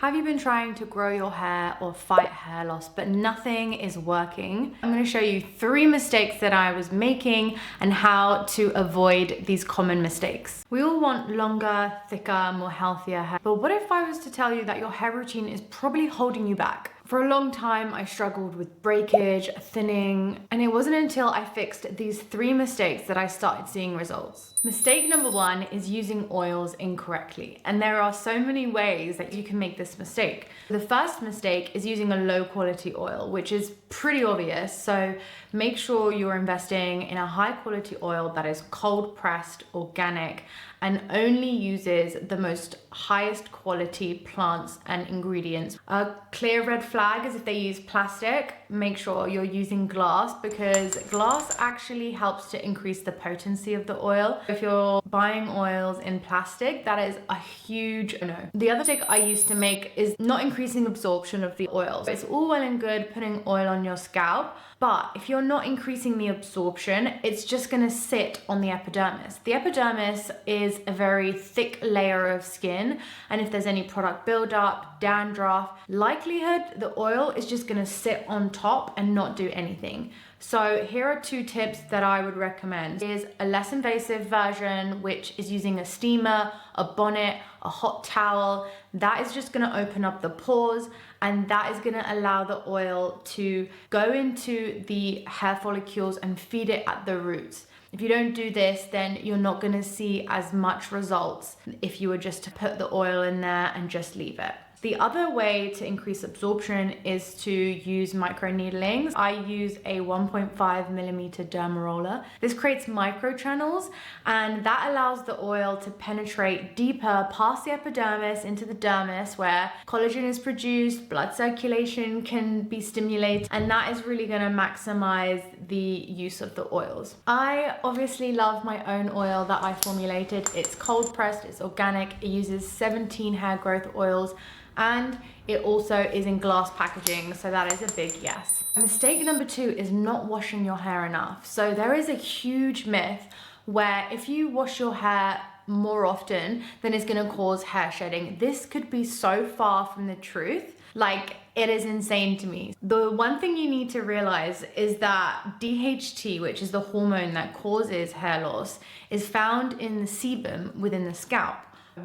Have you been trying to grow your hair or fight hair loss, but nothing is working? I'm going to show you 3 mistakes that I was making and how to avoid these common mistakes. We all want longer, thicker, more healthier hair, but what if I was to tell you that your hair routine is probably holding you back? For a long time, I struggled with breakage, thinning, and it wasn't until I fixed these 3 mistakes that I started seeing results. Mistake number 1 is using oils incorrectly, and there are so many ways that you can make this mistake. The first mistake is using a low quality oil, which is pretty obvious, so make sure you're investing in a high quality oil that is cold pressed, organic, and only uses the most highest quality plants and ingredients. A clear red flag is if they use plastic. Make sure you're using glass, because glass actually helps to increase the potency of the oil. If you're buying oils in plastic, that is a huge no. The other mistake I used to make is not increasing absorption of the oils. It's all well and good putting oil on your scalp, but if you're not increasing the absorption, it's just gonna sit on the epidermis. The epidermis is a very thick layer of skin, and if there's any product buildup, dandruff, likelihood the oil is just gonna sit on top and not do anything. So here are 2 tips that I would recommend. Is a less invasive version, which is using a steamer, a bonnet, a hot towel. That is just gonna open up the pores, and that is gonna allow the oil to go into the hair follicles and feed it at the roots. If you don't do this, then you're not gonna see as much results if you were just to put the oil in there and just leave it. The other way to increase absorption is to use microneedlings. I use a 1.5mm derma-roller. This creates micro channels, and that allows the oil to penetrate deeper past the epidermis into the dermis, where collagen is produced, blood circulation can be stimulated, and that is really gonna maximize the use of the oils. I obviously love my own oil that I formulated. It's cold pressed, it's organic, it uses 17 hair growth oils, and it also is in glass packaging, so that is a big yes. Mistake number 2 is not washing your hair enough. So there is a huge myth where if you wash your hair more often, then it's gonna cause hair shedding. This could be so far from the truth. Like, it is insane to me. The one thing you need to realize is that DHT, which is the hormone that causes hair loss, is found in the sebum within the scalp.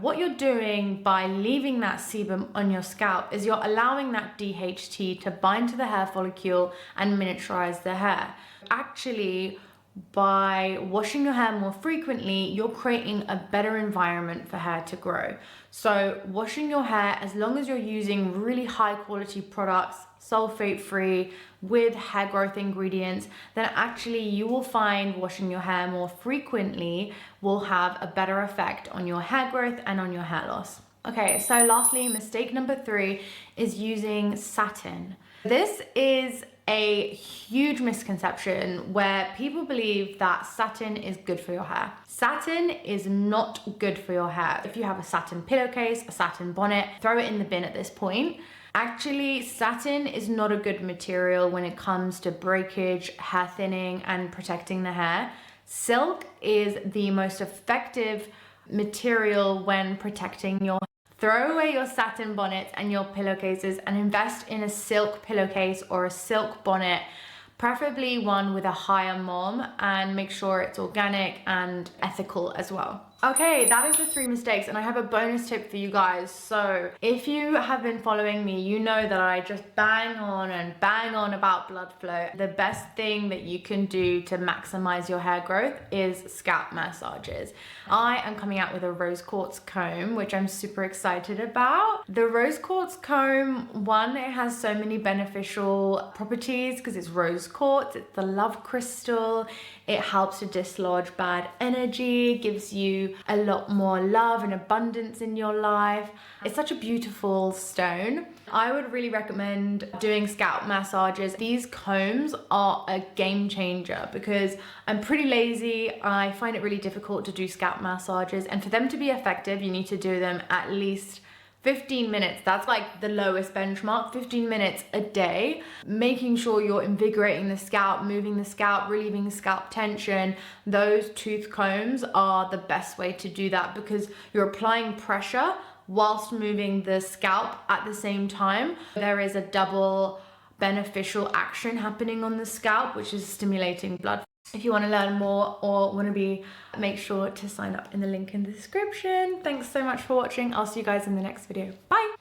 What you're doing by leaving that sebum on your scalp is you're allowing that DHT to bind to the hair follicle and miniaturize the hair. Actually, by washing your hair more frequently, you're creating a better environment for hair to grow. So washing your hair, as long as you're using really high quality products, sulfate free, with hair growth ingredients, then actually you will find washing your hair more frequently will have a better effect on your hair growth and on your hair loss. Okay, so lastly, mistake number 3 is using satin. This is a huge misconception where people believe that satin is good for your hair. Satin is not good for your hair. If you have a satin pillowcase, a satin bonnet, throw it in the bin at this point. Actually, satin is not a good material when it comes to breakage, hair thinning, and protecting the hair. Silk is the most effective material when protecting your hair. Throw away your satin bonnets and your pillowcases and invest in a silk pillowcase or a silk bonnet, preferably one with a higher mom, and make sure it's organic and ethical as well. Okay, that is the 3 mistakes, and I have a bonus tip for you guys. So if you have been following me, you know that I just bang on about blood flow. The best thing that you can do to maximize your hair growth is scalp massages. I am coming out with a rose quartz comb, which I'm super excited about. The rose quartz comb, one, it has so many beneficial properties because it's rose quartz, it's the love crystal. It helps to dislodge bad energy, gives you a lot more love and abundance in your life. It's such a beautiful stone. I would really recommend doing scalp massages. These combs are a game changer because I'm pretty lazy. I find it really difficult to do scalp massages, and for them to be effective, you need to do them at least 15 minutes. That's like the lowest benchmark, 15 minutes a day, making sure you're invigorating the scalp, moving the scalp, relieving scalp tension. Those tooth combs are the best way to do that because you're applying pressure whilst moving the scalp at the same time. There is a double beneficial action happening on the scalp, which is stimulating blood. If you want to learn more or want to make sure to sign up in the link in the description. Thanks so much for watching. I'll see you guys in the next video. Bye.